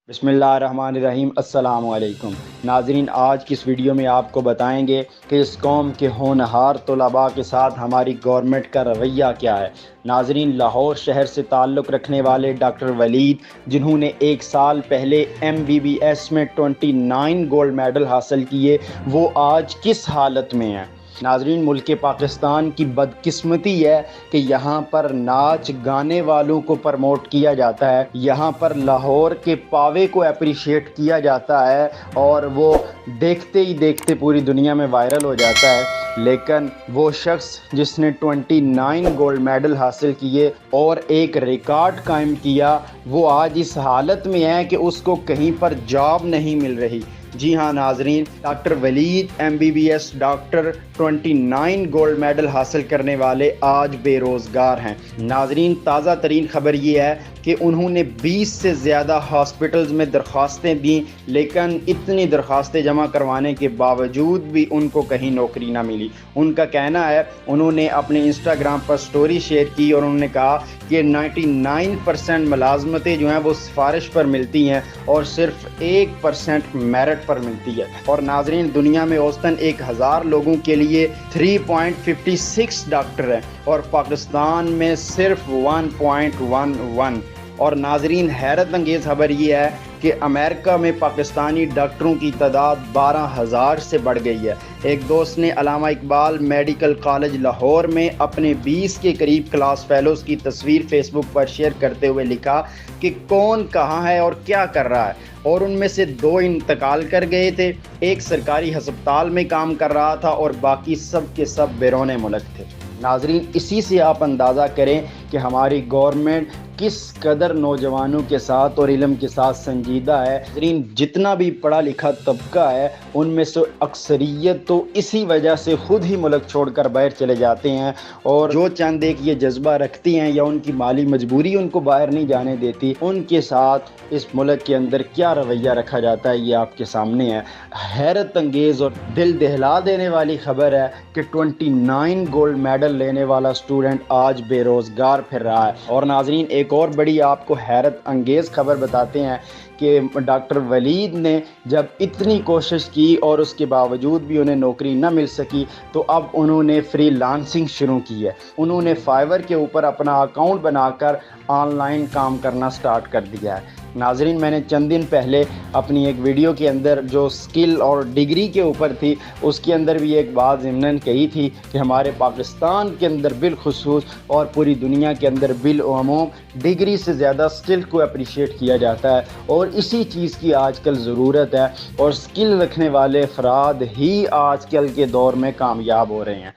बिस्मिल्लाहिर्रहमानिर्रहीम। अस्सलाम वालेकुम नाज़रीन, आज की इस वीडियो में आपको बताएंगे कि इस कौम के होनहार तलबा के साथ हमारी गवर्नमेंट का रवैया क्या है। नाज़रीन, लाहौर शहर से ताल्लुक़ रखने वाले डॉक्टर वलीद, जिन्होंने एक साल पहले MBBS में 29 गोल्ड मेडल हासिल किए, वो आज किस हालत में हैं। नाज़रीन, मुल्क पाकिस्तान की बदकिस्मती है कि यहाँ पर नाच गाने वालों को प्रमोट किया जाता है, यहाँ पर लाहौर के पावे को अप्रिशिएट किया जाता है और वो देखते ही देखते पूरी दुनिया में वायरल हो जाता है। लेकिन वो शख्स जिसने 29 गोल्ड मेडल हासिल किए और एक रिकॉर्ड कायम किया, वो आज इस हालत में है कि उसको कहीं पर जॉब नहीं मिल रही। जी हाँ नाजरीन, doctor Waleed MBBS doctor 29 gold medal हासिल करने वाले आज बेरोज़गार हैं। नाजरीन, ताज़ा तरीन ख़बर ये है कि उन्होंने 20 से ज़्यादा हॉस्पिटल्स में दरख्वास्तें दी, लेकिन इतनी दरख्वास्तें जमा करवाने के बावजूद भी उनको कहीं नौकरी ना मिली। उनका कहना है, उन्होंने अपने इंस्टाग्राम पर स्टोरी शेयर की और उन्होंने कहा कि 99% मुलाजमतें जो हैं वो सिफारिश पर मिलती हैं और सिर्फ 1% मेरिट पर मिलती है। और नाजरीन, दुनिया में औसतन 1000 लोगों के लिए 3.56 डॉक्टर हैं और पाकिस्तान में सिर्फ 1.11। और नाजरीन, हैरत अंगेज़ खबर ये है कि अमेरिका में पाकिस्तानी डॉक्टरों की तादाद 12,000 से बढ़ गई है। एक दोस्त ने अल्लामा इकबाल मेडिकल कॉलेज लाहौर में अपने 20 के करीब क्लास फेलोज़ की तस्वीर फेसबुक पर शेयर करते हुए लिखा कि कौन कहाँ है और क्या कर रहा है, और उनमें से 2 इंतकाल कर गए थे। एक सरकारी हस्पताल में काम कर रहा था और बाकी सब के सब बैरून मुल्क थे। नाजरीन, इसी से आप अंदाज़ा करें कि हमारी गवर्नमेंट किस कदर नौजवानों के साथ और इल्म के साथ संजीदा है। नाजरीन, जितना भी पढ़ा लिखा तबका है, उनमें से अक्सरियत तो इसी वजह से ख़ुद ही मुल्क छोड़कर बाहर चले जाते हैं, और जो चंद एक ये जज्बा रखती हैं या उनकी माली मजबूरी उनको बाहर नहीं जाने देती, उनके साथ इस मुल्क के अंदर क्या रवैया रखा जाता है ये आपके सामने है। हैरत अंगेज़ और दिल दहला देने वाली ख़बर है कि 29 गोल्ड मेडल लेने वाला स्टूडेंट आज बेरोज़गार फिर रहा है। और नाजरीन, एक और बड़ी आपको हैरत अंगेज़ खबर बताते हैं कि डॉक्टर वलीद ने जब इतनी कोशिश की और उसके बावजूद भी उन्हें नौकरी न मिल सकी, तो अब उन्होंने फ्रीलांसिंग शुरू की है। उन्होंने फाइवर के ऊपर अपना अकाउंट बनाकर ऑनलाइन काम करना स्टार्ट कर दिया है। नाजरीन, मैंने चंद दिन पहले अपनी एक वीडियो के अंदर जो स्किल और डिग्री के ऊपर थी, उसके अंदर भी एक बात ज़िम्नन कही थी कि हमारे पाकिस्तान के अंदर बिलखुसूस और पूरी दुनिया के अंदर बिलअमूम डिग्री से ज़्यादा स्किल को अप्रिशिएट किया जाता है, और इसी चीज़ की आजकल ज़रूरत है, और स्किल रखने वाले अफराद ही आजकल के दौर में कामयाब हो रहे हैं।